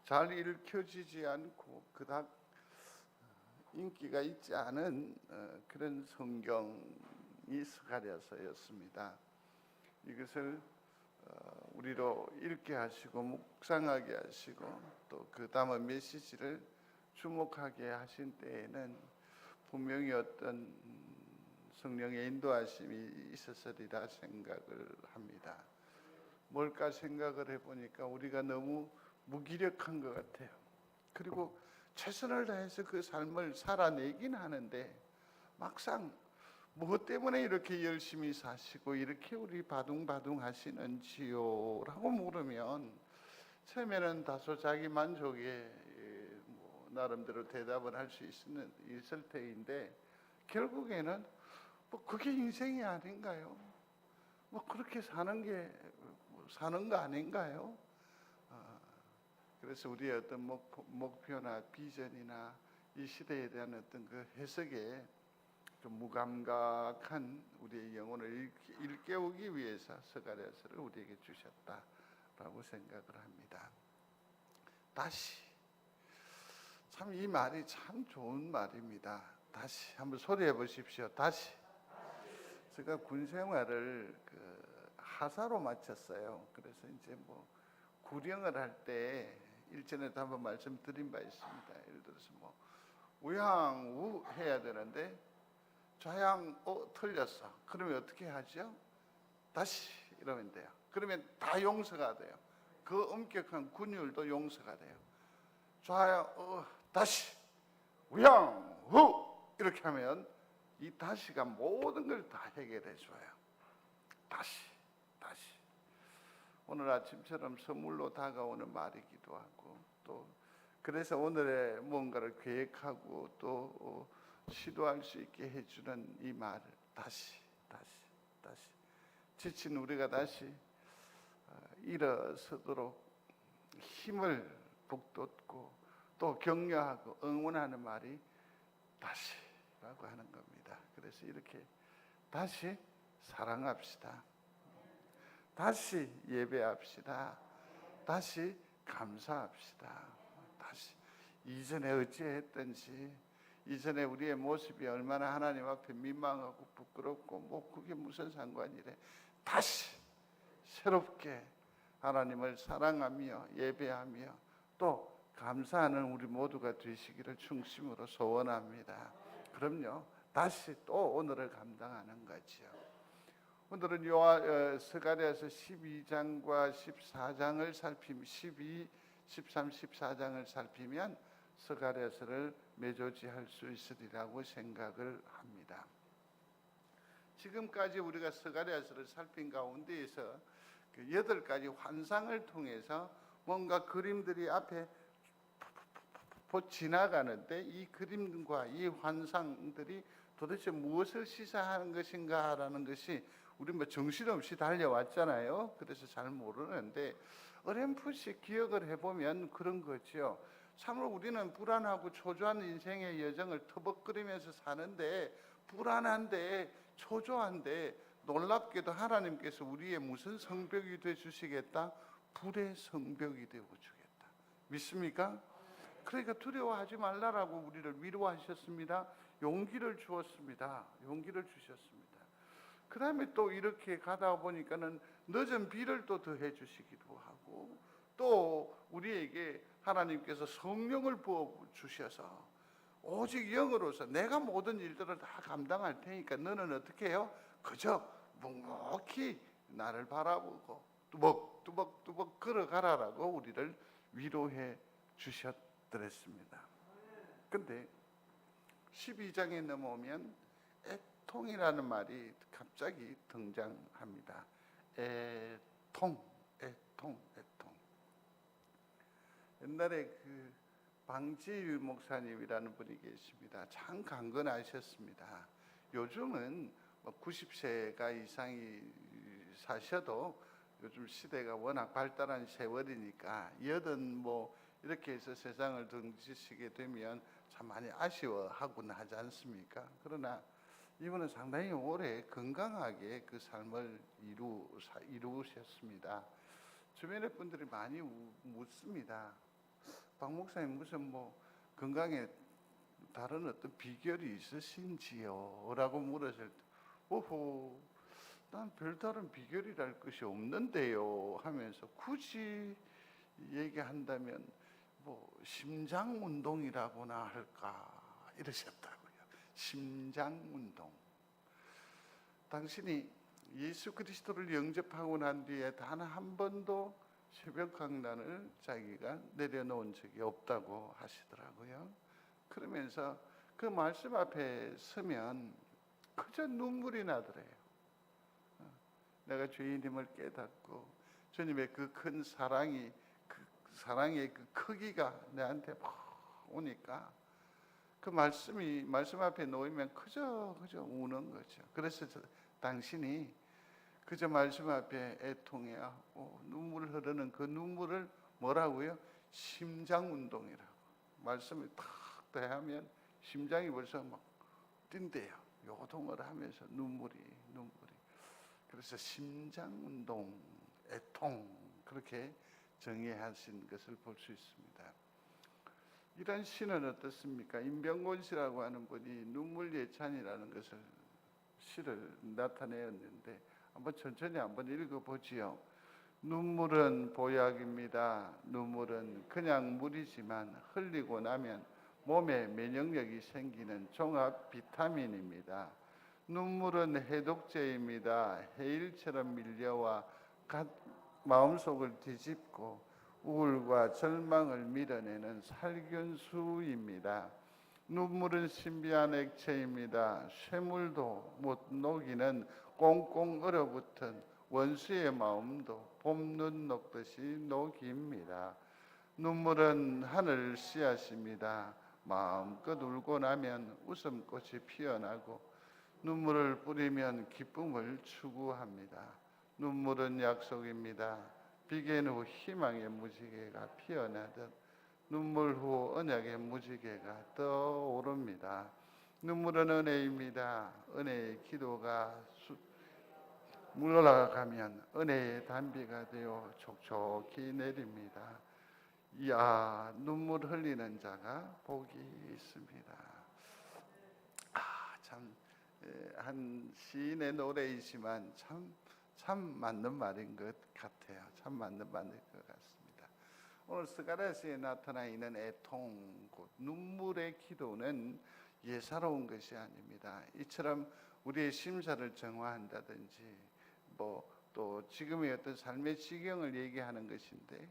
잘 읽혀지지 않고 그닥 인기가 있지 않은 그런 성경이 스가랴서였습니다. 이것을 우리로 읽게 하시고 묵상하게 하시고 또 그 다음의 메시지를 주목하게 하신 때에는 분명히 어떤 성령의 인도하심이 있었으리라 생각을 합니다. 뭘까 생각을 해보니까 우리가 너무 무기력한 것 같아요. 그리고 최선을 다해서 그 삶을 살아내긴 하는데 막상 무엇 때문에 이렇게 열심히 사시고 이렇게 우리 바둥바둥 하시는지요? 라고 물으면 처음에는 다소 자기 만족에 나름대로 대답을 할 수 있을 테인데 결국에는 그게 인생이 아닌가요? 그렇게 사는 게 사는 거 아닌가요? 그래서 우리의 어떤 목표나 비전이나 이 시대에 대한 어떤 그 해석에 좀 무감각한 우리의 영혼을 일깨우기 위해서 스가랴서를 우리에게 주셨다라고 생각을 합니다. 다시, 참 이 말이 참 좋은 말입니다. 다시 한번 소리해 보십시오. 다시. 제가 군 생활을 하사로 마쳤어요. 그래서 이제 구령을 할 때 일전에도 한번 말씀드린 바 있습니다. 예를 들어서 우양우 해야 되는데 좌양 틀렸어. 그러면 어떻게 하죠? 다시 이러면 돼요. 그러면 다 용서가 돼요. 그 엄격한 군율도 용서가 돼요. 좌양 다시 우양우 이렇게 하면 이 다시가 모든 걸 다 해결해 줘요. 다시. 오늘 아침처럼 선물로 다가오는 말이기도 하고 또 그래서 오늘의 뭔가를 계획하고 또 시도할 수 있게 해주는 이 말을 다시 지친 우리가 다시 일어서도록 힘을 북돋고 또 격려하고 응원하는 말이 다시라고 하는 겁니다. 그래서 이렇게 다시 사랑합시다. 다시 예배합시다. 다시 감사합시다. 다시 이전에 어찌했든지 이전에 우리의 모습이 얼마나 하나님 앞에 민망하고 부끄럽고 그게 무슨 상관이래. 다시 새롭게 하나님을 사랑하며 예배하며 또 감사하는 우리 모두가 되시기를 중심으로 소원합니다. 그럼요. 다시 또 오늘을 감당하는 거죠. 오늘은 스가랴서 12장과 14장을 살피면 12, 13, 14장을 살피면 스가랴서를 매조지할 수 있으리라고 생각을 합니다. 지금까지 우리가 스가랴서를 살핀 가운데에서 8가지 환상을 통해서 뭔가 그림들이 앞에 지나가는데 이 그림과 이 환상들이 도대체 무엇을 시사하는 것인가라는 것이 우리 정신없이 달려왔잖아요. 그래서 잘 모르는데 어렴풋이 기억을 해보면 그런 거죠. 참으로 우리는 불안하고 초조한 인생의 여정을 터벅거리면서 사는데 불안한데 초조한데 놀랍게도 하나님께서 우리의 무슨 성벽이 되어주시겠다? 불의 성벽이 되어주겠다. 믿습니까? 그러니까 두려워하지 말라라고 우리를 위로하셨습니다. 용기를 주었습니다. 용기를 주셨습니다. 그 다음에 또 이렇게 가다 보니까는 늦은 비를 또 더해 주시기도 하고 또 우리에게 하나님께서 성령을 부어 주셔서 오직 영으로서 내가 모든 일들을 다 감당할 테니까 너는 어떻게 해요? 그저 묵묵히 나를 바라보고 뚜벅뚜벅 걸어가라라고 우리를 위로해 주셨더랬습니다. 근데 12장에 넘어오면 애통이라는 말이 갑자기 등장합니다. 애통. 옛날에 방지율 목사님이라는 분이 계십니다. 참 강건하셨습니다. 요즘은 90세가 이상이 사셔도 요즘 시대가 워낙 발달한 세월이니까 이렇게 해서 세상을 등지시게 되면 참 많이 아쉬워하곤 하지 않습니까? 그러나 이분은 상당히 오래 건강하게 그 삶을 이루셨습니다. 주변의 분들이 많이 묻습니다. 박 목사님 무슨 뭐 건강에 다른 어떤 비결이 있으신지요? 라고 물었을 때 오호, 난 별다른 비결이랄 것이 없는데요 하면서 굳이 얘기한다면 뭐 심장 운동이라고나 할까 이러셨다고요. 심장 운동. 당신이 예수 그리스도를 영접하고 난 뒤에 단 한 번도 새벽 강단을 자기가 내려놓은 적이 없다고 하시더라고요. 그러면서 그 말씀 앞에 서면 그저 눈물이 나더래요. 내가 주님을 깨닫고 주님의 그 큰 사랑이, 그 사랑의 그 크기가 내한테 오니까 그 말씀 앞에 놓이면 그저 우는 거죠. 그래서 당신이 그저 말씀 앞에 애통해하고 눈물 흐르는 그 눈물을 뭐라고요? 심장 운동이라고. 말씀을 탁 대하면 심장이 벌써 막 뛴대요. 요동을 하면서 눈물이. 그래서 심장 운동, 애통 그렇게 정의하신 것을 볼 수 있습니다. 이런 시는 어떻습니까? 임병곤 씨라고 하는 분이 눈물 예찬이라는 것을 시를 나타내었는데 한번 천천히 한번 읽어보지요. 눈물은 보약입니다. 눈물은 그냥 물이지만 흘리고 나면 몸에 면역력이 생기는 종합 비타민입니다. 눈물은 해독제입니다. 해일처럼 밀려와 마음속을 뒤집고 우울과 절망을 밀어내는 살균수입니다. 눈물은 신비한 액체입니다. 쇠물도 못 녹이는 꽁꽁 얼어붙은 원수의 마음도 봄눈 녹듯이 녹입니다. 눈물은 하늘 씨앗입니다. 마음껏 울고 나면 웃음꽃이 피어나고 눈물을 뿌리면 기쁨을 추구합니다. 눈물은 약속입니다. 비견 후 희망의 무지개가 피어나듯 눈물 후 언약의 무지개가 떠오릅니다. 눈물은 은혜입니다. 은혜의 기도가 물러가면 은혜의 단비가 되어 촉촉히 내립니다. 이야, 눈물 흘리는 자가 복이 있습니다. 참, 한 시인의 노래이지만 참 맞는 말인 것 같아요. 참 맞는 말인 것 같습니다. 오늘 스가랴서에 나타나 있는 애통, 곧 눈물의 기도는 예사로운 것이 아닙니다. 이처럼 우리의 심사를 정화한다든지 또 지금의 어떤 삶의 지경을 얘기하는 것인데,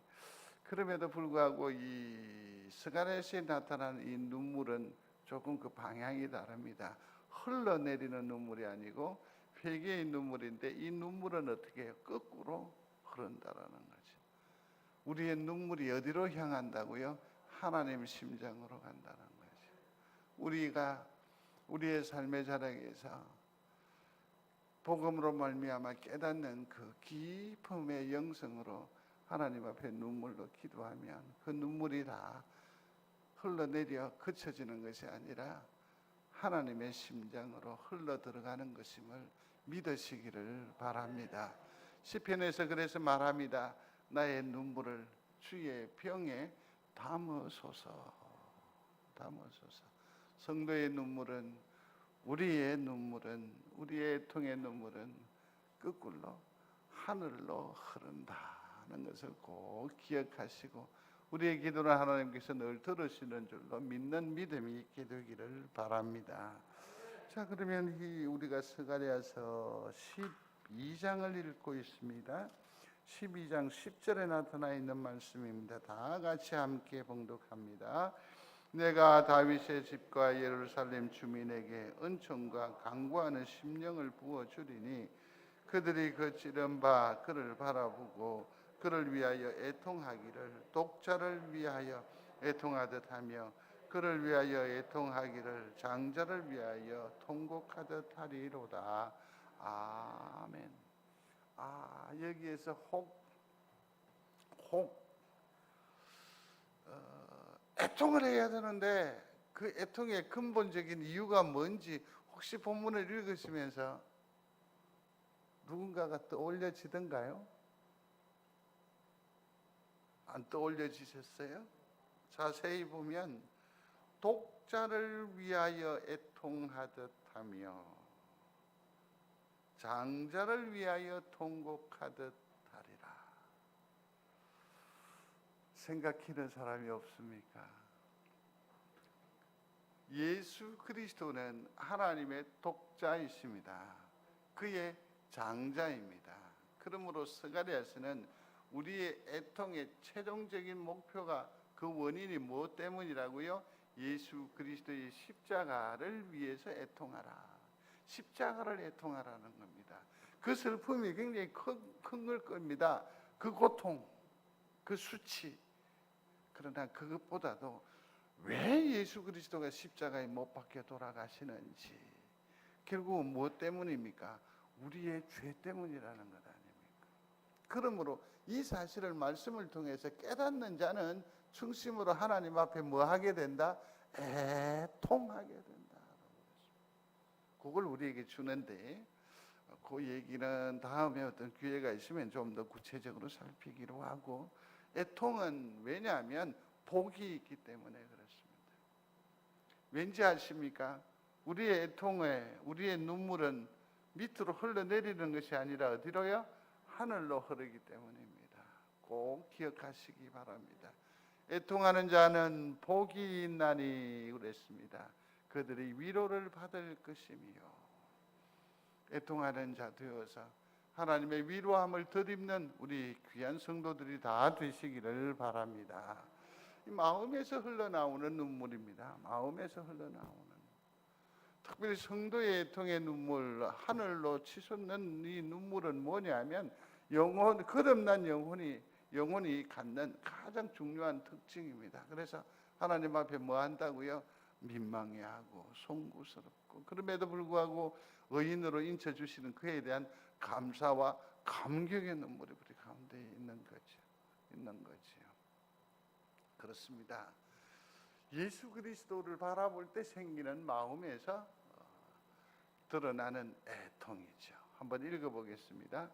그럼에도 불구하고 이 스가랴서에 나타나는 이 눈물은 조금 그 방향이 다릅니다. 흘러내리는 눈물이 아니고 회개의 눈물인데, 이 눈물은 어떻게 해요? 거꾸로 흐른다라는 거죠. 우리의 눈물이 어디로 향한다고요? 하나님 심장으로 간다는 거죠. 우리가 우리의 삶의 자락에서 복음으로 말미암아 깨닫는 그 깊음의 영성으로 하나님 앞에 눈물로 기도하면 그 눈물이 다 흘러내려 그쳐지는 것이 아니라 하나님의 심장으로 흘러 들어가는 것임을 믿으시기를 바랍니다. 시편에서 그래서 말합니다. 나의 눈물을 주의 병에 담으소서. 성도의 눈물은, 우리의 우리의 애통의 눈물은 거꾸로 하늘로 흐른다는 것을 꼭 기억하시고 우리의 기도를 하나님께서 늘 들으시는 줄로 믿는 믿음이 있게 되기를 바랍니다. 자, 그러면 우리가 스가랴서 12장을 읽고 있습니다. 12장 10절에 나타나 있는 말씀입니다. 다 같이 함께 봉독합니다. 내가 다윗의 집과 예루살렘 주민에게 은총과 강구하는 심령을 부어주리니 그들이 거칠은 바 그를 바라보고 그를 위하여 애통하기를, 독자를 위하여 애통하듯 하며 그를 위하여 애통하기를 장자를 위하여 통곡하듯 하리로다. 아멘. 여기에서 애통을 해야 되는데 그 애통의 근본적인 이유가 뭔지 혹시 본문을 읽으시면서 누군가가 떠올려지던가요? 안 떠올려지셨어요? 자세히 보면 독자를 위하여 애통하듯 하며 장자를 위하여 통곡하듯 하리라. 생각하는 사람이 없습니까? 예수 그리스도는 하나님의 독자이십니다. 그의 장자입니다. 그러므로 스가랴서는 우리의 애통의 최종적인 목표가 그 원인이 무엇 때문이라고요? 예수 그리스도의 십자가를 위해서 애통하라. 십자가를 애통하라는 겁니다. 그 슬픔이 굉장히 큰 걸 겁니다. 그 고통, 그 수치. 그러나 그것보다도 왜 예수 그리스도가 십자가에 못 박혀 돌아가시는지, 결국은 무엇 때문입니까? 우리의 죄 때문이라는 것 아닙니까? 그러므로 이 사실을 말씀을 통해서 깨닫는 자는 중심으로 하나님 앞에 뭐 하게 된다? 애통하게 된다. 그걸 우리에게 주는데, 그 얘기는 다음에 어떤 기회가 있으면 좀 더 구체적으로 살피기로 하고, 애통은 왜냐하면 복이 있기 때문에 그렇습니다. 왠지 아십니까? 우리의 애통에 우리의 눈물은 밑으로 흘러내리는 것이 아니라 어디로요? 하늘로 흐르기 때문입니다. 꼭 기억하시기 바랍니다. 애통하는 자는 복이 있나니 그랬습니다. 그들이 위로를 받을 것이며, 애통하는 자 되어서 하나님의 위로함을 덧입는 우리 귀한 성도들이 다 되시기를 바랍니다. 이 마음에서 흘러나오는 눈물입니다. 마음에서 흘러나오는, 특별히 성도의 애통의 눈물, 하늘로 치솟는 이 눈물은 뭐냐면 거듭난 영혼이 갖는 가장 중요한 특징입니다. 그래서 하나님 앞에 뭐 한다고요? 민망해하고 송구스럽고, 그럼에도 불구하고 의인으로 인쳐주시는 그에 대한 감사와 감격의 눈물이 우리 가운데 있는 거죠. 그렇습니다. 예수 그리스도를 바라볼 때 생기는 마음에서 드러나는 애통이죠. 한번 읽어보겠습니다.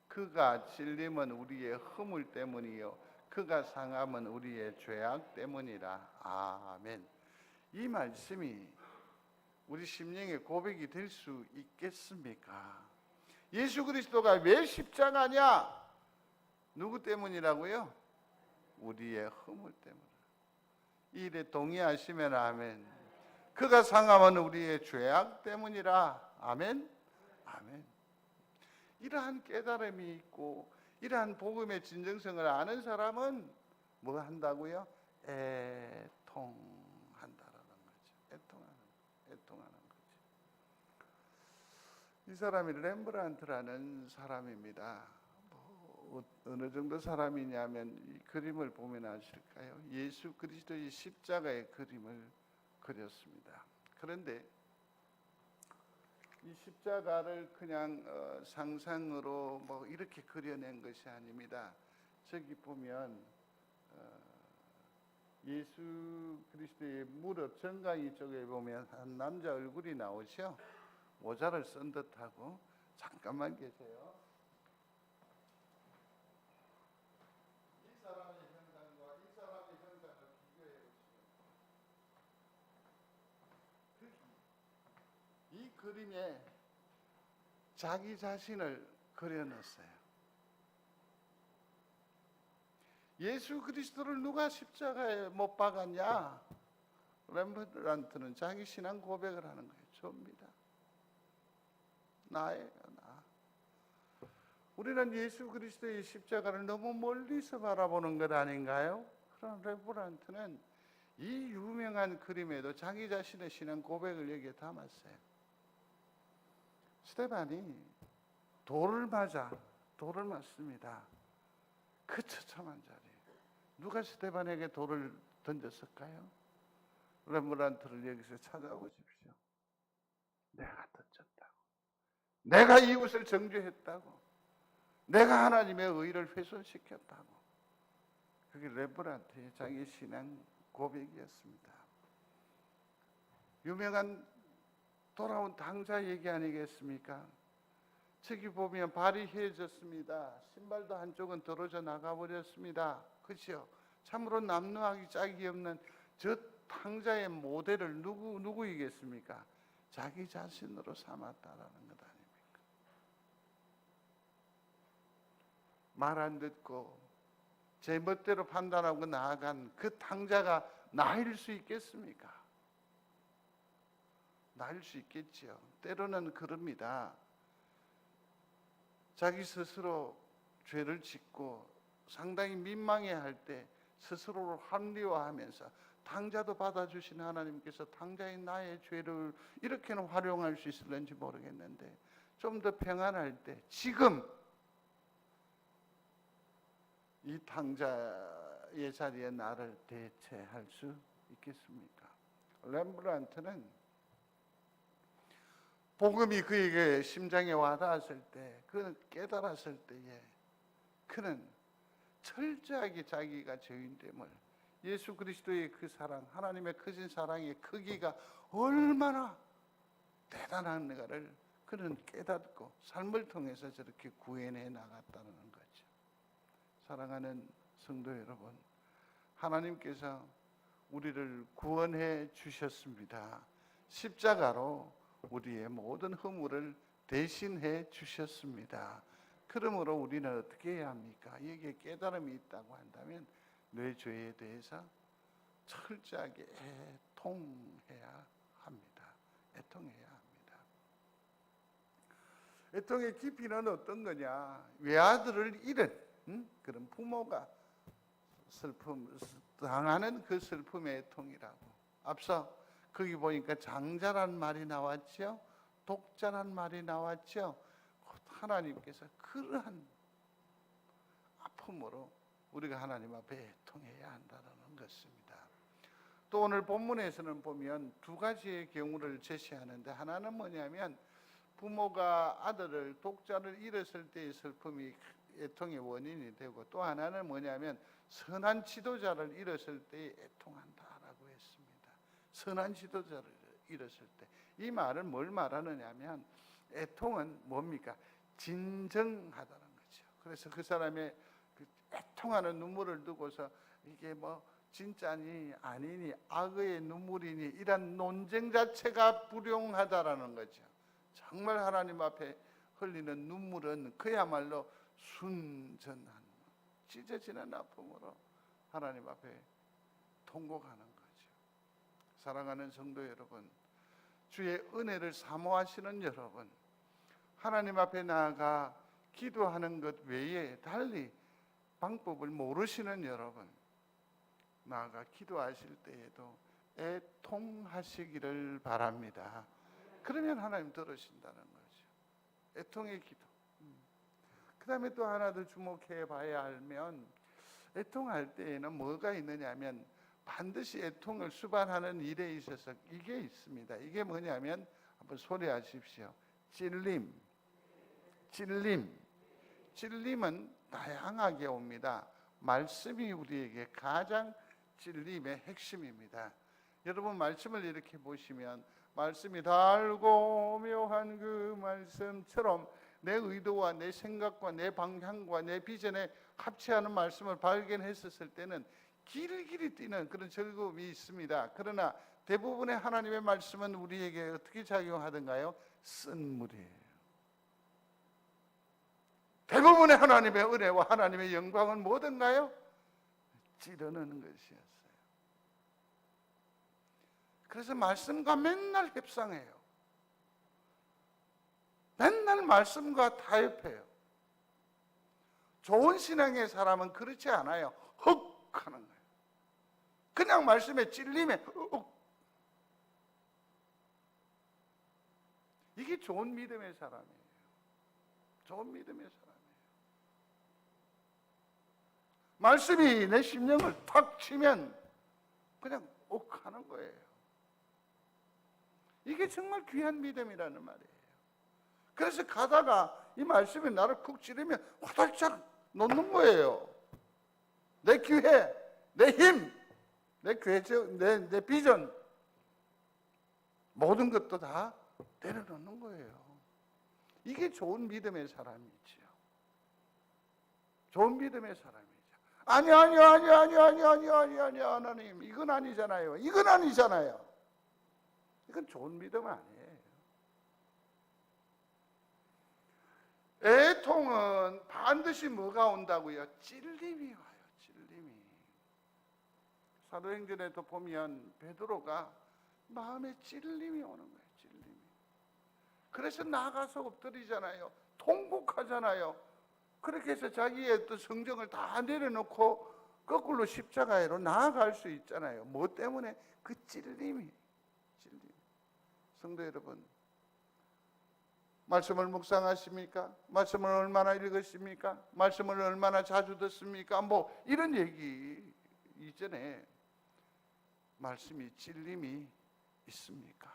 그가 찔림은 우리의 허물 때문이요 그가 상함은 우리의 죄악 때문이라. 아멘. 이 말씀이 우리 심령의 고백이 될 수 있겠습니까? 예수 그리스도가 왜 십자가냐? 누구 때문이라고요? 우리의 허물 때문에. 이 일에 동의하시면 아멘. 그가 상함은 우리의 죄악 때문이라. 아멘. 아멘. 이러한 깨달음이 있고 이러한 복음의 진정성을 아는 사람은 뭐 한다고요? 애통한다라는 거죠. 애통하는 거죠. 이 사람이 렘브란트라는 사람입니다. 어느 정도 사람이냐면 이 그림을 보면 아실까요? 예수 그리스도의 십자가의 그림을 그렸습니다. 그런데 이 십자가를 그냥 상상으로 뭐 이렇게 그려낸 것이 아닙니다. 저기 보면 예수 그리스도의 무릎 정강이 쪽에 보면 한 남자 얼굴이 나오죠. 모자를 쓴 듯하고. 잠깐만 계세요. 이 사람의 형상과 이 사람의 형상을 비교해 보시면 이 그림에 자기 자신을 그려놨어요. 예수 그리스도를 누가 십자가에 못 박았냐? 렘브란트는 자기 신앙 고백을 하는 거예요. 저입니다. 나예요, 나. 우리는 예수 그리스도의 십자가를 너무 멀리서 바라보는 것 아닌가요? 그런 렘브란트는 이 유명한 그림에도 자기 자신의 신앙 고백을 여기에 담았어요. 스데반이 돌을 맞습니다. 그 처참한 자리에 누가 스데반에게 돌을 던졌을까요? 렘브란트를 여기서 찾아오십시오. 내가 던졌다고. 내가 이웃을 정죄했다고. 내가 하나님의 의를 훼손시켰다고. 그게 렘브란트의 자기 신앙 고백이었습니다. 유명한 돌아온 당자 얘기 아니겠습니까? 저기 보면 발이 해졌습니다. 신발도 한쪽은 떨어져 나가버렸습니다. 그렇죠? 참으로 남루하기 짝이 없는 저 탕자의 모델을 누구이겠습니까? 자기 자신으로 삼았다라는 것 아닙니까? 말 안 듣고 제 멋대로 판단하고 나아간 그 탕자가 나일 수 있겠습니까? 나일 수 있겠지요. 때로는 그럽니다. 자기 스스로 죄를 짓고 상당히 민망해할 때 스스로를 합리화하면서 탕자도 받아주신 하나님께서 탕자인 나의 죄를 이렇게는 활용할 수 있을는지 모르겠는데, 좀 더 평안할 때 지금 이 탕자의 자리에 나를 대체할 수 있겠습니까? 렘브란트는 복음이 그에게 심장에 와닿았을 때, 그는 깨달았을 때에 그는 철저하게 자기가 죄인됨을, 예수 그리스도의 그 사랑, 하나님의 크신 사랑의 크기가 얼마나 대단한가를 그는 깨닫고 삶을 통해서 저렇게 구해내 나갔다는 거죠. 사랑하는 성도 여러분, 하나님께서 우리를 구원해 주셨습니다. 십자가로 우리의 모든 허물을 대신해 주셨습니다. 그러므로 우리는 어떻게 해야 합니까? 여기에 깨달음이 있다고 한다면 내 죄에 대해서 철저하게 애통해야 합니다. 애통해야 합니다. 애통의 깊이는 어떤 거냐? 외아들을 잃은 그런 부모가 당하는 그 슬픔의 애통이라고. 앞서 거기 보니까 장자란 말이 나왔죠. 독자란 말이 나왔죠. 하나님께서 그러한 아픔으로 우리가 하나님 앞에 애통해야 한다는 것입니다. 또 오늘 본문에서는 보면 두 가지의 경우를 제시하는데, 하나는 뭐냐면 부모가 아들을, 독자를 잃었을 때의 슬픔이 애통의 원인이 되고, 또 하나는 뭐냐면 선한 지도자를 잃었을 때 애통한다라고 했습니다. 선한 지도자를 잃었을 때. 이 말은 뭘 말하느냐 하면, 애통은 뭡니까? 진정하다는 거죠. 그래서 그 사람의 그 애통하는 눈물을 두고서 이게 뭐 진짜니 아니니 악의 눈물이니 이런 논쟁 자체가 불용하다라는 거죠. 정말 하나님 앞에 흘리는 눈물은 그야말로 순전한 찢어지는 아픔으로 하나님 앞에 통곡하는 거죠. 사랑하는 성도 여러분, 주의 은혜를 사모하시는 여러분, 하나님 앞에 나아가 기도하는 것 외에 달리 방법을 모르시는 여러분, 나아가 기도하실 때에도 애통하시기를 바랍니다. 그러면 하나님 들으신다는 거죠. 애통의 기도. 그 다음에 또 하나 더 주목해 봐야 하면, 애통할 때에는 뭐가 있느냐 하면 반드시 애통을 수반하는 일에 있어서 이게 있습니다. 이게 뭐냐면 한번 소리하십시오. 찔림. 찔림은 다양하게 옵니다. 말씀이 우리에게 가장 찔림의 핵심입니다. 여러분, 말씀을 이렇게 보시면 말씀이 달고 묘한 그 말씀처럼 내 의도와 내 생각과 내 방향과 내 비전에 합치하는 말씀을 발견했었을 때는 길길이 뛰는 그런 즐거움이 있습니다. 그러나 대부분의 하나님의 말씀은 우리에게 어떻게 작용하던가요? 쓴물이에요. 대부분의 하나님의 은혜와 하나님의 영광은 뭐든가요? 찌르는 것이었어요. 그래서 말씀과 맨날 협상해요. 맨날 말씀과 타협해요. 좋은 신앙의 사람은 그렇지 않아요. 헉 하는 거예요. 그냥 말씀에 찔림에 이게 좋은 믿음의 사람이에요. 좋은 믿음의 사람이에요. 말씀이 내 심령을 탁 치면 그냥 옥 하는 거예요. 이게 정말 귀한 믿음이라는 말이에요. 그래서 가다가 이 말씀이 나를 쿡 찌르면 화들짝 놓는 거예요. 내 기회, 내 힘, 내 궤적, 내 비전, 모든 것도 다 내려놓는 거예요. 이게 좋은 믿음의 사람이지요. 좋은 믿음의 사람이죠. 아니 하나님, 이건 아니잖아요. 이건 아니잖아요. 이건 좋은 믿음 아니에요. 애통은 반드시 뭐가 온다고요? 찔림이 와요. 찔림이. 사도행전에도 보면 베드로가 마음에 찔림이 오는 거예요. 찔림이. 그래서 나가서 엎드리잖아요. 통곡하잖아요. 그렇게 해서 자기의 또 성정을 다 내려놓고 거꾸로 십자가로 나아갈 수 있잖아요. 뭐 때문에? 그 찔림이. 성도 여러분, 말씀을 묵상하십니까? 말씀을 얼마나 읽으십니까? 말씀을 얼마나 자주 듣습니까? 뭐 이런 얘기 이전에 말씀이 찔림이 있습니까?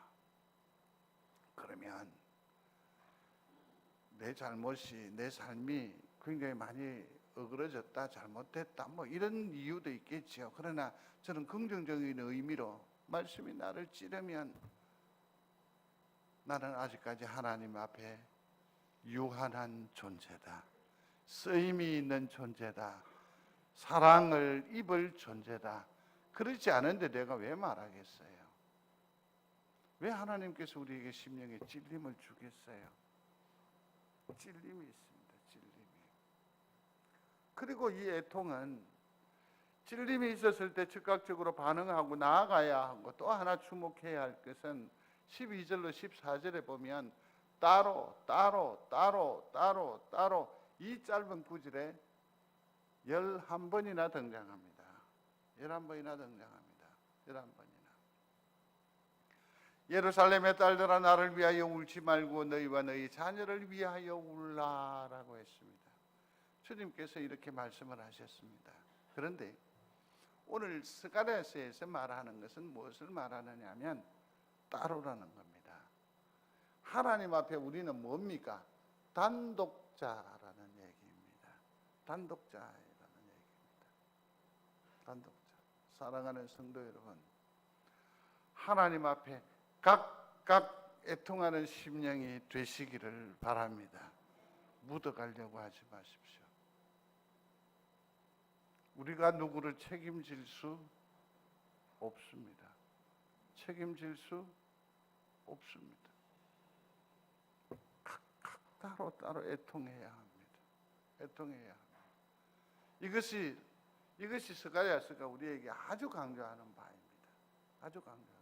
그러면 내 잘못이, 내 삶이 굉장히 많이 어그러졌다, 잘못됐다, 뭐 이런 이유도 있겠죠. 그러나 저는 긍정적인 의미로 말씀이 나를 찌르면 나는 아직까지 하나님 앞에 유한한 존재다, 쓰임이 있는 존재다, 사랑을 입을 존재다. 그렇지 않은데 내가 왜 말하겠어요? 왜 하나님께서 우리에게 심령에 찔림을 주겠어요? 찔림이 있습니다. 찔림이. 그리고 이 애통은 찔림이 있었을 때 즉각적으로 반응하고 나아가야 하고, 또 하나 주목해야 할 것은 12절로 14절에 보면 따로 이 짧은 구절에 11번이나 등장합니다. 11번이나 등장합니다. 11번이나. 예루살렘의 딸들아, 나를 위하여 울지 말고 너희와 너희 자녀를 위하여 울라라고 했습니다. 주님께서 이렇게 말씀을 하셨습니다. 그런데 오늘 스가랴서에서 말하는 것은 무엇을 말하느냐 하면 따로라는 겁니다. 하나님 앞에 우리는 뭡니까? 단독자라는 얘기입니다. 단독자라는 얘기입니다. 단독자. 사랑하는 성도 여러분, 하나님 앞에 각각 애통하는 심령이 되시기를 바랍니다. 묻어가려고 하지 마십시오. 우리가 누구를 책임질 수 없습니다. 책임질 수 없습니다. 각각 따로 애통해야 합니다. 애통해야 합니다. 이것이 스가랴서가 우리에게 아주 강조하는 바입니다. 아주 강조하는 바입니다.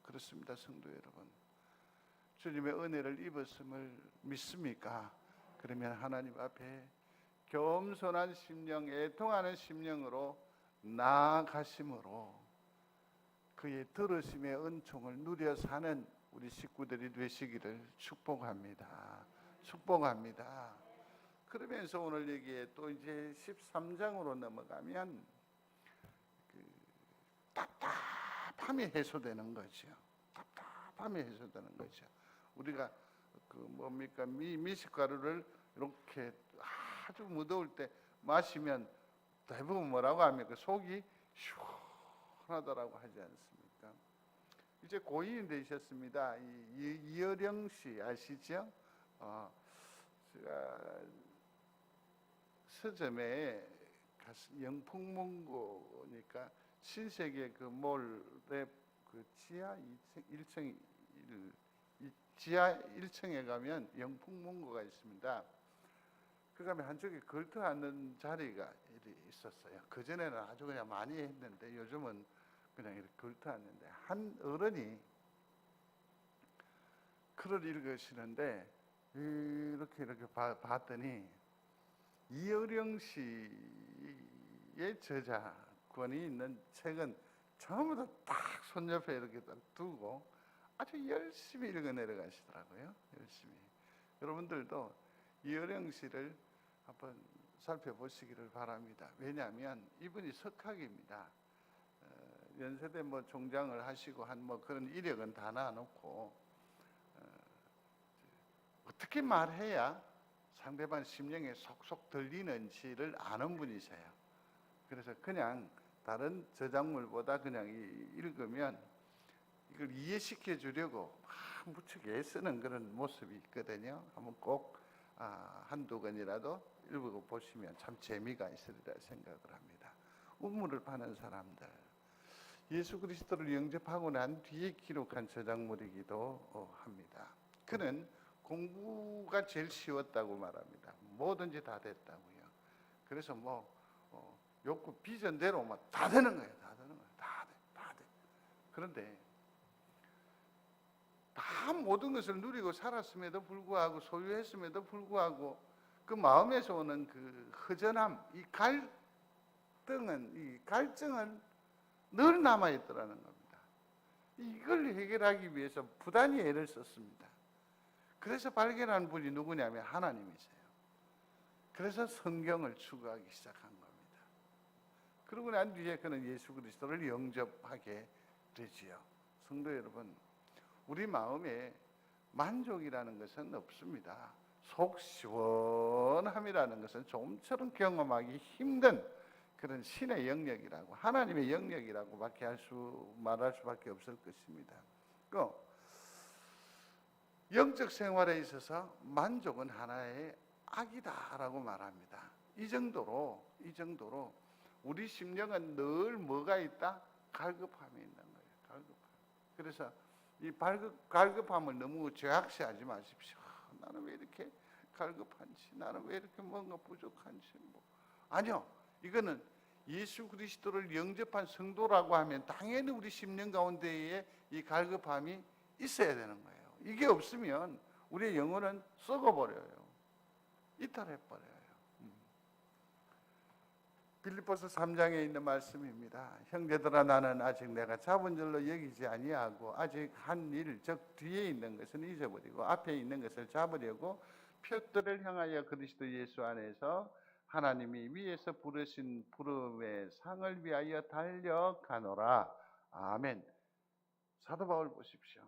그렇습니다, 성도 여러분. 주님의 은혜를 입었음을 믿습니까? 그러면 하나님 앞에 겸손한 심령, 애통하는 심령으로 나아가심으로 그의 들으심의 은총을 누려 사는 우리 식구들이 되시기를 축복합니다. 축복합니다. 그러면서 오늘 얘기에 또 이제 13장으로 넘어가면 답답함이 해소되는 거죠. 답답함이 해소되는 거죠. 우리가 미숫가루를 이렇게 아주 무더울 때 마시면 대부분 뭐라고 합니까? 속이 시원하다라고 하지 않습니까? 이제 고인이 되셨습니다. 이어령 씨 아시죠? 제가 서점에 영풍문고니까 신세계 그 몰의 그 지하 1층에 가면 영풍문고가 있습니다. 그 가면 한쪽에 걸터 앉는 자리가 있었어요. 그전에는 아주 그냥 많이 했는데 요즘은 그냥 이렇게 걸터 앉는데, 한 어른이 글을 읽으시는데 이렇게 봤더니 이어령 씨의 저작권이 있는 책은 전부 다 딱 손옆에 이렇게 딱 두고 아주 열심히 읽어 내려가시더라고요. 열심히. 여러분들도 이어령 씨를 한번 살펴보시기를 바랍니다. 왜냐하면 이분이 석학입니다. 연세대 총장을 하시고 한 그런 이력은 다 놔놓고 어떻게 말해야 상대방 심령에 속속 들리는지를 아는 분이세요. 그래서 그냥 다른 저작물보다 그냥 읽으면 이걸 이해시켜 주려고 무척 애쓰는 그런 모습이 있거든요. 한번 꼭 한두 권이라도 읽어보시면 참 재미가 있으리라 생각을 합니다. 우물을 파는 사람들, 예수 그리스도를 영접하고 난 뒤에 기록한 저작물이기도 합니다. 그는 공부가 제일 쉬웠다고 말합니다. 뭐든지 다 됐다고요. 그래서 욕구 비전대로 다 되는 거예요. 다 되는 거예요. 다 돼. 그런데 다 모든 것을 누리고 살았음에도 불구하고, 소유했음에도 불구하고 그 마음에서 오는 그 허전함, 이 갈증은 늘 남아있더라는 겁니다. 이걸 해결하기 위해서 부단히 애를 썼습니다. 그래서 발견한 분이 누구냐면 하나님이세요. 그래서 성경을 추구하기 시작한 겁니다. 그러고 난 뒤에 그는 예수 그리스도를 영접하게 되지요. 성도 여러분, 우리 마음에 만족이라는 것은 없습니다. 속 시원함이라는 것은 좀처럼 경험하기 힘든 그런 신의 영역이라고, 하나님의 영역이라고 말할 수밖에 없을 것입니다. 영적 생활에 있어서 만족은 하나의 악이다라고 말합니다. 이 정도로 우리 심령은 늘 뭐가 있다? 갈급함이 있는 거예요. 갈급함. 그래서 이 갈급함을 너무 죄악시하지 마십시오. 나는 왜 이렇게 갈급한지, 나는 왜 이렇게 뭔가 부족한지. 아니요, 이거는 예수 그리스도를 영접한 성도라고 하면 당연히 우리 심령 가운데에 이 갈급함이 있어야 되는 거예요. 이게 없으면 우리의 영혼은 썩어버려요. 이탈해버려요. 빌립보서 3장에 있는 말씀입니다. 형제들아, 나는 아직 내가 잡은 줄로 여기지 아니하고 아직 한 일, 즉 뒤에 있는 것은 잊어버리고 앞에 있는 것을 잡으려고 표들을 향하여 그리스도 예수 안에서 하나님이 위에서 부르신 부름의 상을 위하여 달려가노라. 아멘. 사도 바울 보십시오.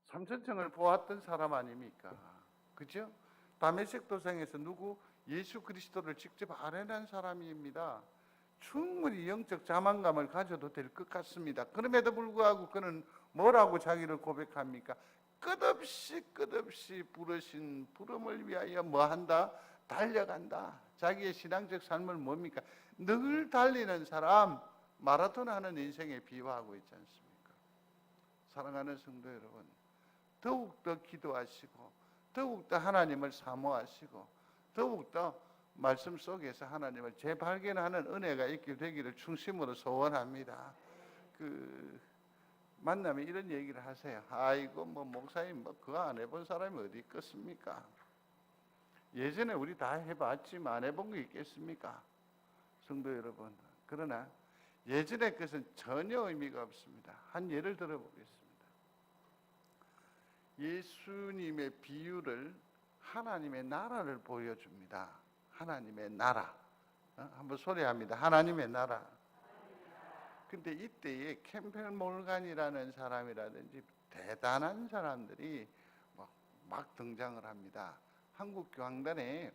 삼천청을 보았던 사람 아닙니까? 그죠? 다메섹 도상에서 예수 그리스도를 직접 아뢰는 사람입니다. 충분히 영적 자만감을 가져도 될 것 같습니다. 그럼에도 불구하고 그는 뭐라고 자기를 고백합니까? 끝없이 부르신 부름을 위하여 뭐한다? 달려간다. 자기의 신앙적 삶을 뭡니까? 늘 달리는 사람, 마라톤 하는 인생에 비유하고 있지 않습니까? 사랑하는 성도 여러분, 더욱더 기도하시고 더욱더 하나님을 사모하시고 더욱더 말씀 속에서 하나님을 재발견하는 은혜가 있게 되기를 중심으로 소원합니다. 만나면 이런 얘기를 하세요. 아이고 목사님 그거 안 해본 사람이 어디 있겠습니까? 예전에 우리 다 해봤지만 안 해본 거 있겠습니까? 성도 여러분, 그러나 예전의 것은 전혀 의미가 없습니다. 한 예를 들어보겠습니다. 예수님의 비유를 하나님의 나라를 보여줍니다. 하나님의 나라. 한번 소리합니다. 하나님의 나라. 근데 이때에 캠펠 몰간이라는 사람이라든지 대단한 사람들이 막 등장을 합니다. 한국 교황단에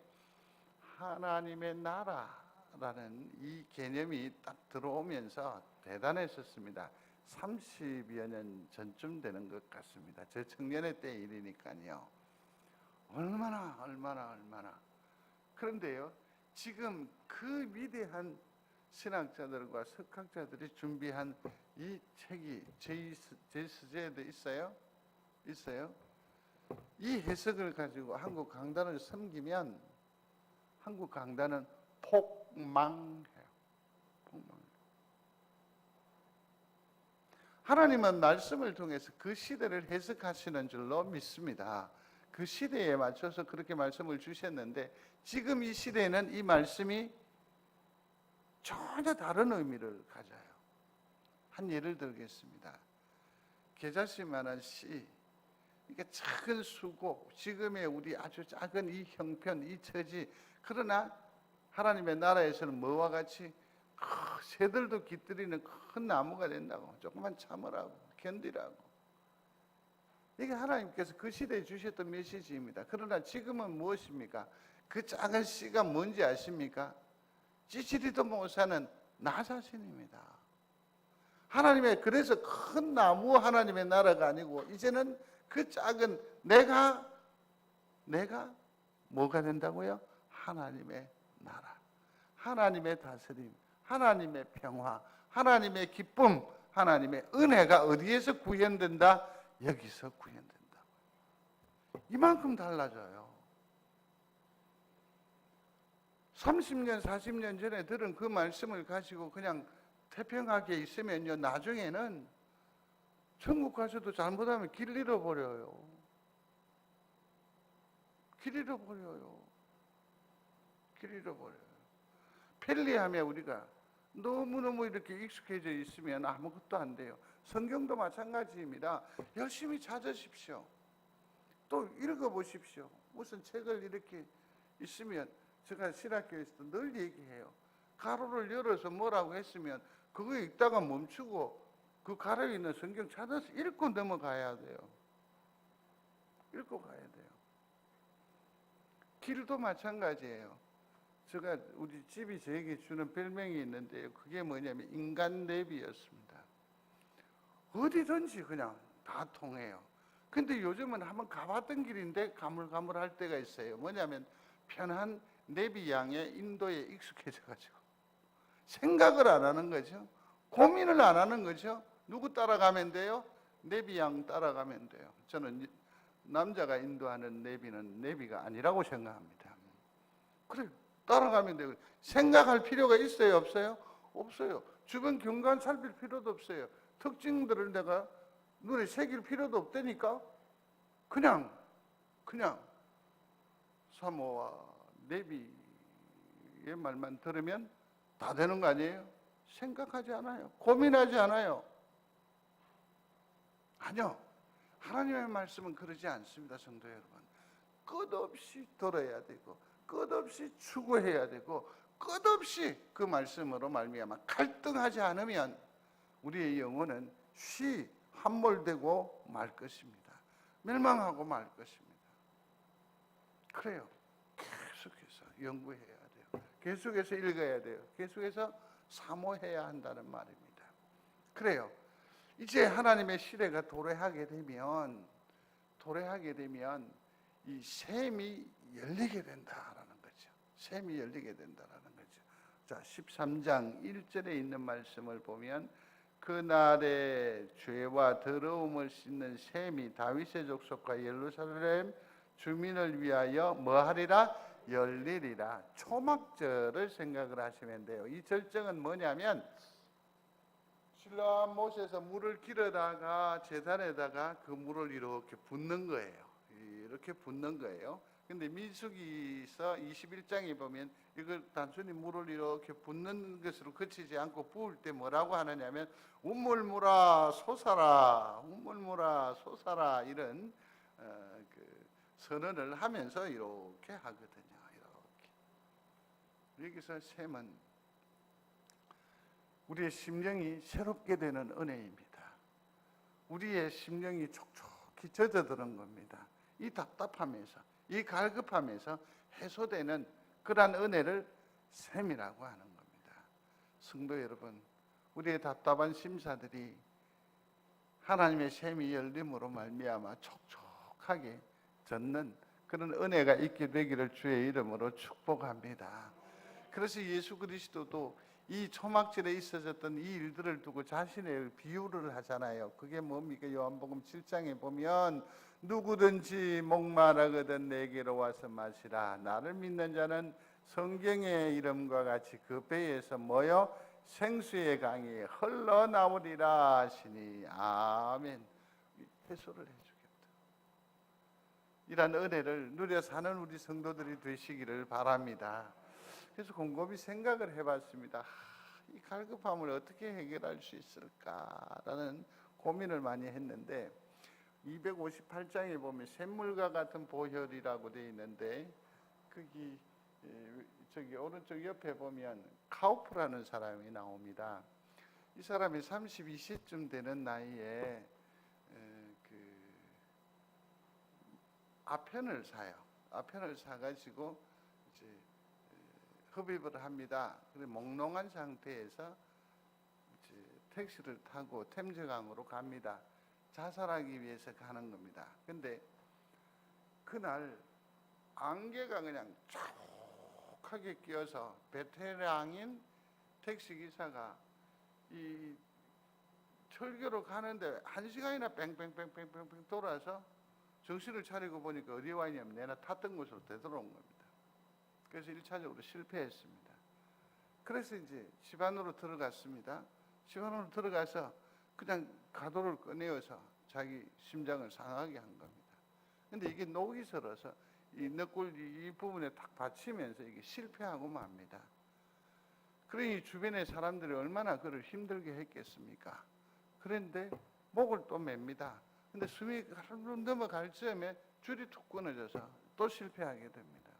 하나님의 나라라는 이 개념이 딱 들어오면서 대단했었습니다. 30여 년 전쯤 되는 것 같습니다. 저 청년의 때 일이니까요. 얼마나. 그런데요, 지금 그 위대한 신학자들과 석학자들이 준비한 이 책이 제4제에도 있어요. 이 해석을 가지고 한국 강단을 섬기면 한국 강단은 폭망해요. 하나님은 말씀을 통해서 그 시대를 해석하시는 줄로 믿습니다. 그 시대에 맞춰서 그렇게 말씀을 주셨는데 지금 이 시대에는 이 말씀이 전혀 다른 의미를 가져요. 한 예를 들겠습니다. 계자씨만한 씨, 이게 작은 수고, 지금의 우리 아주 작은 이 형편, 이 처지, 그러나 하나님의 나라에서는 뭐와 같이 새들도 깃들이는 큰 나무가 된다고. 조금만 참으라고, 견디라고. 이게 하나님께서 그 시대에 주셨던 메시지입니다. 그러나 지금은 무엇입니까? 그 작은 씨가 뭔지 아십니까? 찌질이도 못 사는 나 자신입니다. 하나님의, 그래서 큰 나무 하나님의 나라가 아니고 이제는 그 작은 내가 뭐가 된다고요? 하나님의 나라, 하나님의 다스림, 하나님의 평화, 하나님의 기쁨, 하나님의 은혜가 어디에서 구현된다? 여기서 구현된다. 이만큼 달라져요. 30년, 40년 전에 들은 그 말씀을 가지고 그냥 태평하게 있으면요, 나중에는 천국 가서도 잘못하면 길 잃어버려요. 길 잃어버려요. 길 잃어버려요. 편리함에 우리가 너무너무 이렇게 익숙해져 있으면 아무것도 안 돼요. 성경도 마찬가지입니다. 열심히 찾으십시오. 또 읽어보십시오. 무슨 책을 이렇게 있으면, 제가 신학교에서도 늘 얘기해요. 가로를 열어서 뭐라고 했으면 그거 읽다가 멈추고 그 가로에 있는 성경 찾아서 읽고 넘어가야 돼요. 읽고 가야 돼요. 길도 마찬가지예요. 제가 우리 집이 저에게 주는 별명이 있는데요. 그게 뭐냐면 인간 내비였습니다. 어디든지 그냥 다 통해요. 근데 요즘은 한번 가봤던 길인데 가물가물할 때가 있어요. 뭐냐면 편한 내비 양의 인도에 익숙해져가지고 생각을 안 하는 거죠. 고민을 안 하는 거죠. 누구 따라가면 돼요? 내비 양 따라가면 돼요. 저는 남자가 인도하는 내비는 내비가 아니라고 생각합니다. 그래, 따라가면 되고. 생각할 필요가 있어요, 없어요? 없어요. 주변 경관 살필 필요도 없어요. 특징들을 내가 눈에 새길 필요도 없다니까. 그냥 사모와 내비의 말만 들으면 다 되는 거 아니에요? 생각하지 않아요. 고민하지 않아요. 아니요. 하나님의 말씀은 그러지 않습니다, 성도 여러분. 끝없이 들어야 되고, 끝없이 추구해야 되고, 끝없이 그 말씀으로 말미암아 갈등하지 않으면 우리의 영혼은 함몰되고 말 것입니다. 멸망하고 말 것입니다. 그래요. 계속해서 연구해야 돼요. 계속해서 읽어야 돼요. 계속해서 사모해야 한다는 말입니다. 그래요. 이제 하나님의 시대가 도래하게 되면 이 샘이 열리게 된다라는 거죠. 샘이 열리게 된다라는 거죠. 자, 13장 1절에 있는 말씀을 보면 그날에 죄와 더러움을 씻는 샘이 다윗의 족속과 예루살렘 주민을 위하여 뭐하리라? 열리리라. 초막절을 생각을 하시면 돼요. 이 절정은 뭐냐면 실로암 못에서 물을 길어다가 제단에다가 그 물을 이렇게 붓는 거예요. 이렇게 붓는 거예요. 근데 민수기서 21장에 보면 이걸 단순히 물을 이렇게 붓는 것으로 그치지 않고 부을 때 뭐라고 하느냐면 운물물아 솟아라, 운물물아 솟아라, 이런 그 선언을 하면서 이렇게 하거든요. 이렇게. 여기서 샘은 우리의 심령이 새롭게 되는 은혜입니다. 우리의 심령이 촉촉히 젖어드는 겁니다. 이 답답함에서, 이 갈급함에서 해소되는 그러한 은혜를 샘이라고 하는 겁니다. 성도 여러분, 우리의 답답한 심사들이 하나님의 샘이 열림으로 말미암아 촉촉하게 젖는 그런 은혜가 있게 되기를 주의 이름으로 축복합니다. 그래서 예수 그리스도도 이 초막절에 있어졌던 이 일들을 두고 자신의 비유를 하잖아요. 그게 뭡니까? 요한복음 7장에 보면 누구든지 목마르거든 내게로 와서 마시라. 나를 믿는 자는 성경의 이름과 같이 그 배에서 뭐요? 생수의 강이 흘러나오리라 하시니 아멘. 해소를 해주겠다. 이런 은혜를 누려 사는 우리 성도들이 되시기를 바랍니다. 그래서 곰곰이 생각을 해봤습니다. 이 갈급함을 어떻게 해결할 수 있을까라는 고민을 많이 했는데 258장에 보면 샘물과 같은 보혈이라고 되어 있는데 거기 저기 오른쪽 옆에 보면 카우프라는 사람이 나옵니다. 이 사람이 32세쯤 되는 나이에 그 아편을 사요. 아편을 사가지고 이제 흡입을 합니다. 그리고 몽롱한 상태에서 이제 택시를 타고 템즈강으로 갑니다. 자살하기 위해서 가는 겁니다. 근데 그날 안개가 그냥 촉촉하게 끼어서 베테랑인 택시기사가 이 철교로 가는데 1시간이나 뺑뺑뺑뺑뺑 돌아서 정신을 차리고 보니까 어디에 와 있냐면 내가 탔던 곳으로 되돌아온 겁니다. 그래서 1차적으로 실패했습니다. 그래서 이제 집 안으로 들어갔습니다. 집 안으로 들어가서 그냥 가도를 꺼내어서 자기 심장을 상하게 한 겁니다. 근데 이게 녹이 슬어서 이 너꿀이 이 부분에 딱 받치면서 이게 실패하고 맙니다. 그러니 주변의 사람들이 얼마나 그를 힘들게 했겠습니까? 그런데 목을 또 맵니다. 근데 숨이 넘어갈 즈음에 줄이 툭 끊어져서 또 실패하게 됩니다.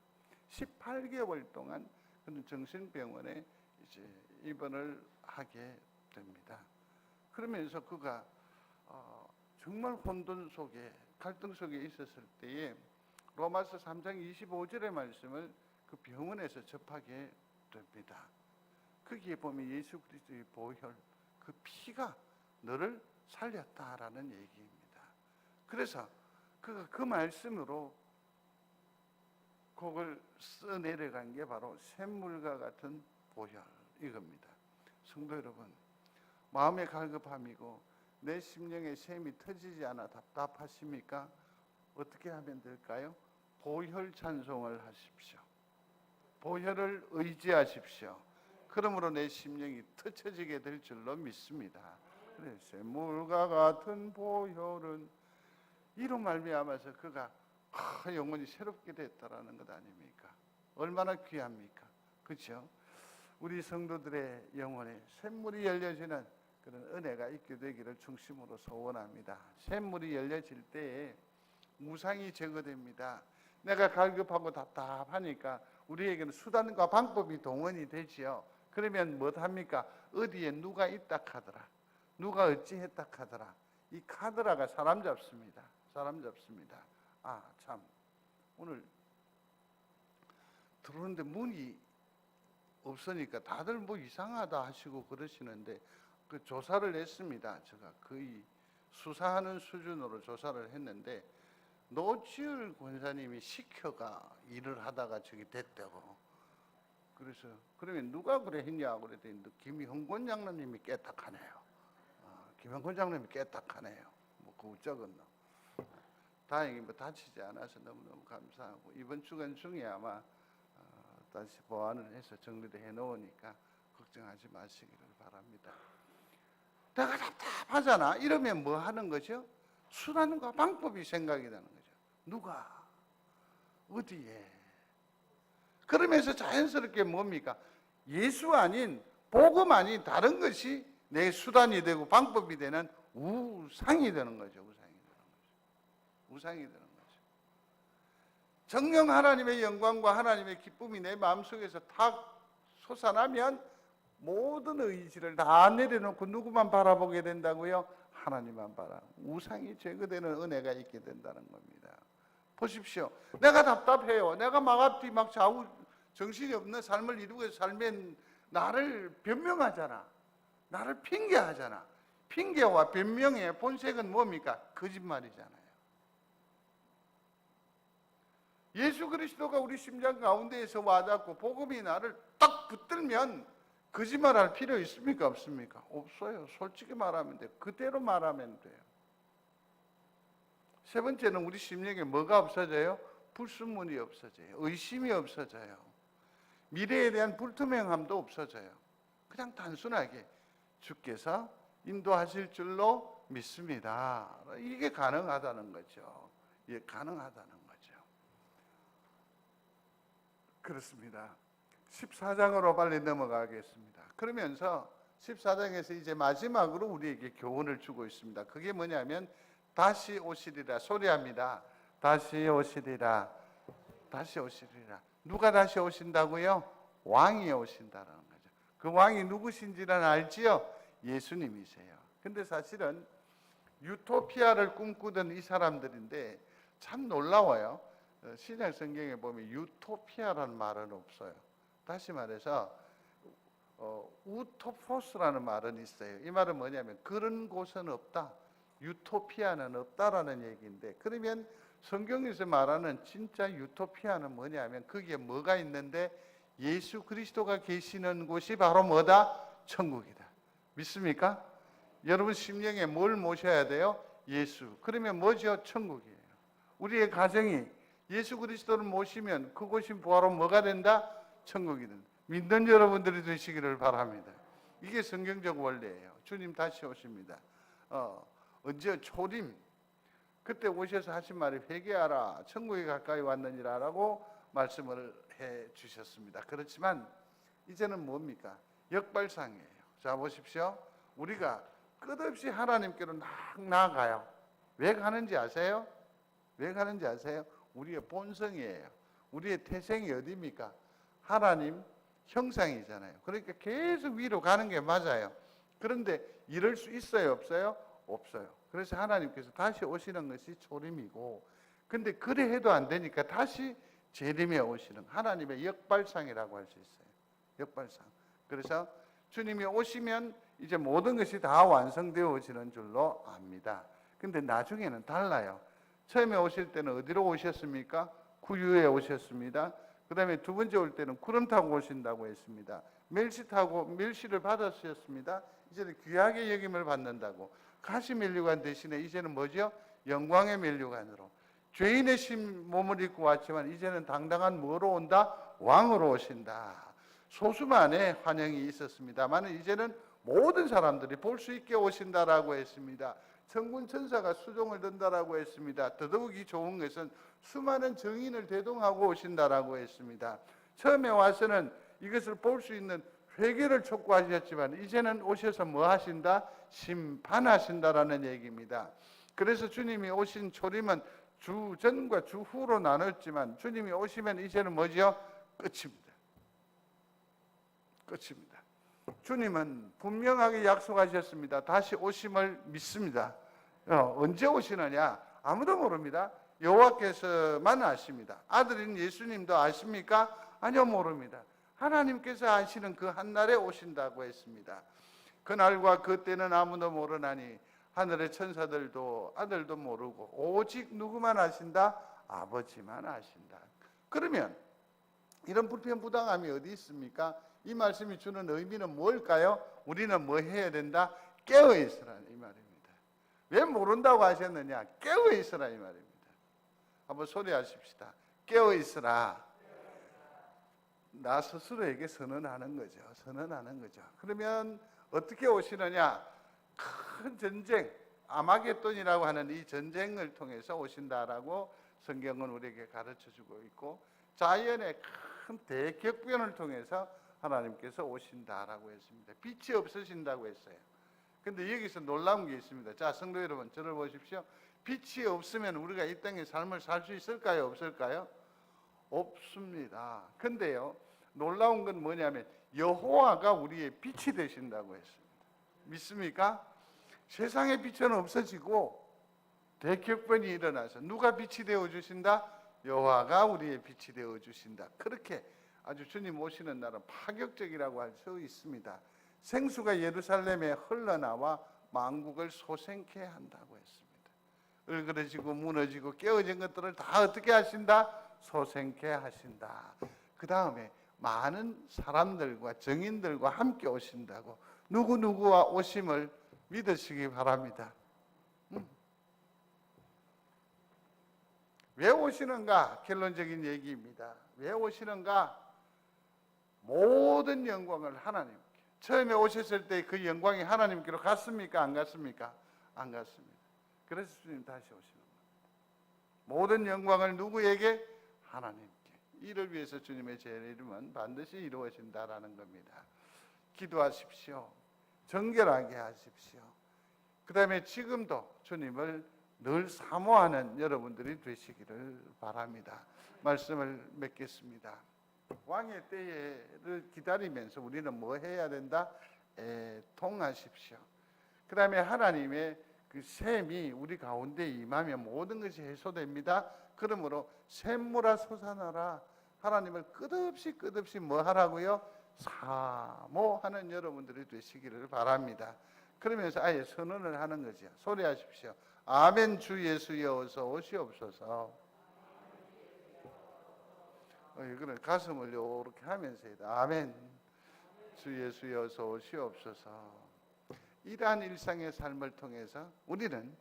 18개월 동안 그는 정신병원에 이제 입원을 하게 됩니다. 그러면서 그가 정말 혼돈 속에 갈등 속에 있었을 때에 로마서 3장 25절의 말씀을 그 병원에서 접하게 됩니다. 거기에 보면 예수 그리스도의 보혈, 그 피가 너를 살렸다라는 얘기입니다. 그래서 그가 그 말씀으로 그걸 써내려간 게 바로 샘물과 같은 보혈 이겁니다. 성도 여러분, 마음의 갈급함이고 내 심령의 샘이 터지지 않아 답답하십니까? 어떻게 하면 될까요? 보혈 찬송을 하십시오. 보혈을 의지하십시오. 그러므로 내 심령이 터쳐지게 될 줄로 믿습니다. 그래, 샘물과 같은 보혈은 이로 말미암아서 그가 영혼이 새롭게 됐다라는 것 아닙니까? 얼마나 귀합니까? 그렇죠? 우리 성도들의 영혼에 샘물이 열려지는 그런 은혜가 있게 되기를 중심으로 소원합니다. 샘물이 열려질 때에 무상이 제거됩니다. 내가 갈급하고 답답하니까 우리에게는 수단과 방법이 동원이 되지요. 그러면 뭐합니까? 어디에 누가 있다 카더라, 누가 어찌했다 카더라. 이 카더라가 사람 잡습니다. 사람 잡습니다. 아, 참, 오늘 들어오는데 문이 없으니까 다들 뭐 이상하다 하시고 그러시는데 그 조사를 했습니다. 제가 거의 수사하는 수준으로 조사를 했는데 노지을 권사님이 시켜가 일을 하다가 저기 됐다고. 그래서 그러면 누가 그래 했냐고 그랬더니 김형권 권장님이 깨딱하네요. 김형권 권장님이 깨딱하네요. 뭐 그 우쩍은 다행히 뭐 다치지 않아서 너무너무 감사하고 이번 주간 중에 아마 다시 보완을 해서 정리를 해놓으니까 걱정하지 마시기를 바랍니다. 내가 답답하잖아. 이러면 뭐 하는 거죠? 수단과 방법이 생각이 나는 거죠. 누가 어디에. 그러면서 자연스럽게 뭡니까? 예수 아닌 복음 아닌 다른 것이 내 수단이 되고 방법이 되는 우상이 되는 거죠. 우상이 되는 거죠. 정녕 하나님의 영광과 하나님의 기쁨이 내 마음속에서 탁 솟아나면 모든 의지를 다 내려놓고 누구만 바라보게 된다고요? 하나님만 바라. 우상이 제거되는 은혜가 있게 된다는 겁니다. 보십시오. 내가 답답해요. 내가 막 앞뒤 막 좌우 정신이 없는 삶을 이루고 살면 나를 변명하잖아. 나를 핑계하잖아. 핑계와 변명의 본색은 뭡니까? 거짓말이잖아요. 예수 그리스도가 우리 심장 가운데에서 와닿고 복음이 나를 딱 붙들면 거짓말할 필요 있습니까? 없습니까? 없어요. 솔직히 말하면 돼요. 그대로 말하면 돼요. 세 번째는 우리 심령에 뭐가 없어져요? 불순물이 없어져요. 의심이 없어져요. 미래에 대한 불투명함도 없어져요. 그냥 단순하게 주께서 인도하실 줄로 믿습니다. 이게 가능하다는 거죠. 이게 가능하다는 거죠. 그렇습니다. 14장으로 빨리 넘어가겠습니다. 그러면서 14장에서 이제 마지막으로 우리에게 교훈을 주고 있습니다. 그게 뭐냐면 다시 오시리라 소리합니다. 다시 오시리라. 다시 오시리라. 누가 다시 오신다고요? 왕이 오신다는 거죠. 그 왕이 누구신지는 알지요? 예수님이세요. 근데 사실은 유토피아를 꿈꾸던 이 사람들인데 참 놀라워요. 신약 성경에 보면 유토피아라는 말은 없어요. 다시 말해서 우토포스라는 말은 있어요. 이 말은 뭐냐면 그런 곳은 없다. 유토피아는 없다라는 얘기인데, 그러면 성경에서 말하는 진짜 유토피아는 뭐냐면 거기에 뭐가 있는데 예수 그리스도가 계시는 곳이 바로 뭐다? 천국이다. 믿습니까? 여러분 심령에 뭘 모셔야 돼요? 예수. 그러면 뭐죠? 천국이에요. 우리의 가정이 예수 그리스도를 모시면 그곳이 바로 뭐가 된다? 천국이 된다. 믿는 여러분들이 되시기를 바랍니다. 이게 성경적 원리예요. 주님 다시 오십니다. 언제 초림 그때 오셔서 하신 말이 회개하라 천국이 가까이 왔느니라라고 말씀을 해 주셨습니다. 그렇지만 이제는 뭡니까? 역발상이에요. 자 보십시오. 우리가 끝없이 하나님께로 나아가요. 왜 가는지 아세요? 왜 가는지 아세요? 우리의 본성이에요. 우리의 태생이 어디입니까? 하나님 형상이잖아요. 그러니까 계속 위로 가는 게 맞아요. 그런데 이럴 수 있어요? 없어요? 없어요. 그래서 하나님께서 다시 오시는 것이 초림이고, 근데 그래 해도 안 되니까 다시 재림에 오시는 하나님의 역발상이라고 할 수 있어요. 역발상. 그래서 주님이 오시면 이제 모든 것이 다 완성되어지는 줄로 압니다. 근데 나중에는 달라요. 처음에 오실 때는 어디로 오셨습니까? 구유에 오셨습니다. 그 다음에 두 번째 올 때는 구름 타고 오신다고 했습니다. 멸시 타고 멸시를 받았었습니다. 이제는 귀하게 여김을 받는다고. 가시 면류관 대신에 이제는 뭐죠? 영광의 면류관으로. 죄인의 신 몸을 입고 왔지만 이제는 당당한 뭐로 온다? 왕으로 오신다. 소수만의 환영이 있었습니다만 이제는 모든 사람들이 볼 수 있게 오신다라고 했습니다. 천군 천사가 수종을 든다라고 했습니다. 더더욱이 좋은 것은 수많은 정인을 대동하고 오신다라고 했습니다. 처음에 와서는 이것을 볼 수 있는 회개를 촉구하셨지만 이제는 오셔서 뭐 하신다? 심판하신다라는 얘기입니다. 그래서 주님이 오신 초림은 주 전과 주 후로 나눴지만 주님이 오시면 이제는 뭐죠? 끝입니다. 끝입니다. 주님은 분명하게 약속하셨습니다. 다시 오심을 믿습니다. 언제 오시느냐? 아무도 모릅니다. 여호와께서만 아십니다. 아들인 예수님도 아십니까? 아니요, 모릅니다. 하나님께서 아시는 그 한날에 오신다고 했습니다. 그날과 그때는 아무도 모르나니 하늘의 천사들도 아들도 모르고 오직 누구만 아신다? 아버지만 아신다. 그러면 이런 불편부당함이 어디 있습니까? 이 말씀이 주는 의미는 뭘까요? 우리는 뭐 해야 된다? 깨어 있으라는 이 말입니다. 왜 모른다고 하셨느냐? 깨어 있으라 이 말입니다. 한번 소리하십시다. 깨어 있으라. 나 스스로에게 선언하는 거죠. 선언하는 거죠. 그러면 어떻게 오시느냐? 큰 전쟁, 아마겟돈이라고 하는 이 전쟁을 통해서 오신다라고 성경은 우리에게 가르쳐주고 있고, 자연의 큰 대격변을 통해서 하나님께서 오신다라고 했습니다. 빛이 없으신다고 했어요. 근데 여기서 놀라운 게 있습니다. 자, 성도 여러분, 저를 보십시오. 빛이 없으면 우리가 이 땅의 삶을 살 수 있을까요? 없을까요? 없습니다. 근데요, 놀라운 건 뭐냐면 여호와가 우리의 빛이 되신다고 했습니다. 믿습니까? 세상의 빛은 없어지고 대격변이 일어나서 누가 빛이 되어 주신다? 여호와가 우리의 빛이 되어 주신다. 그렇게 아주 주님 오시는 날은 파격적이라고 할 수 있습니다. 생수가 예루살렘에 흘러나와 만국을 소생케 한다고 했습니다. 을그러지고 무너지고 깨어진 것들을 다 어떻게 하신다? 소생케 하신다. 그 다음에 많은 사람들과 정인들과 함께 오신다고. 누구누구와 오심을 믿으시기 바랍니다. 왜 오시는가? 결론적인 얘기입니다. 왜 오시는가? 모든 영광을 하나님께. 처음에 오셨을 때 그 영광이 하나님께로 갔습니까? 안 갔습니까? 안 갔습니다. 그래서 주님 다시 오시는 겁니다. 모든 영광을 누구에게? 하나님께. 이를 위해서 주님의 재림은 반드시 이루어진다라는 겁니다. 기도하십시오. 정결하게 하십시오. 그 다음에 지금도 주님을 늘 사모하는 여러분들이 되시기를 바랍니다. 말씀을 맺겠습니다. 왕의 때를 기다리면서 우리는 뭐 해야 된다? 애통하십시오. 그 다음에 하나님의 그 샘이 우리 가운데 임하면 모든 것이 해소됩니다. 그러므로 샘물아 솟아나라. 하나님을 끝없이 뭐 하라고요? 사모하는 여러분들이 되시기를 바랍니다. 그러면서 아예 선언을 하는 거죠. 소리하십시오. 아멘. 주 예수여 어서 오시옵소서. 이거는 가슴을 이렇게 하면서 해야 돼. 아멘. 주 예수 어서 오시옵소서. 이러한 일상의 삶을 통해서 우리는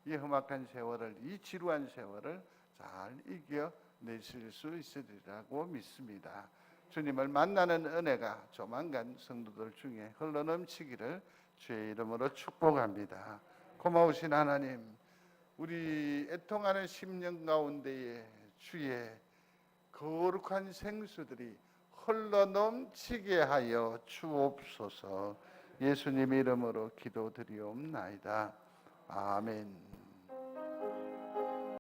이 험악한 세월을, 이 지루한 세월을 잘 이겨내실 수 있으리라고 믿습니다. 주님을 만나는 은혜가 조만간 성도들 중에 흘러넘치기를 주의 이름으로 축복합니다. 고마우신 하나님, 우리 애통하는 10년 가운데에 주의 거룩한 생수들이 흘러넘치게 하여 주옵소서. 예수님 이름으로 기도드리옵나이다. 아멘.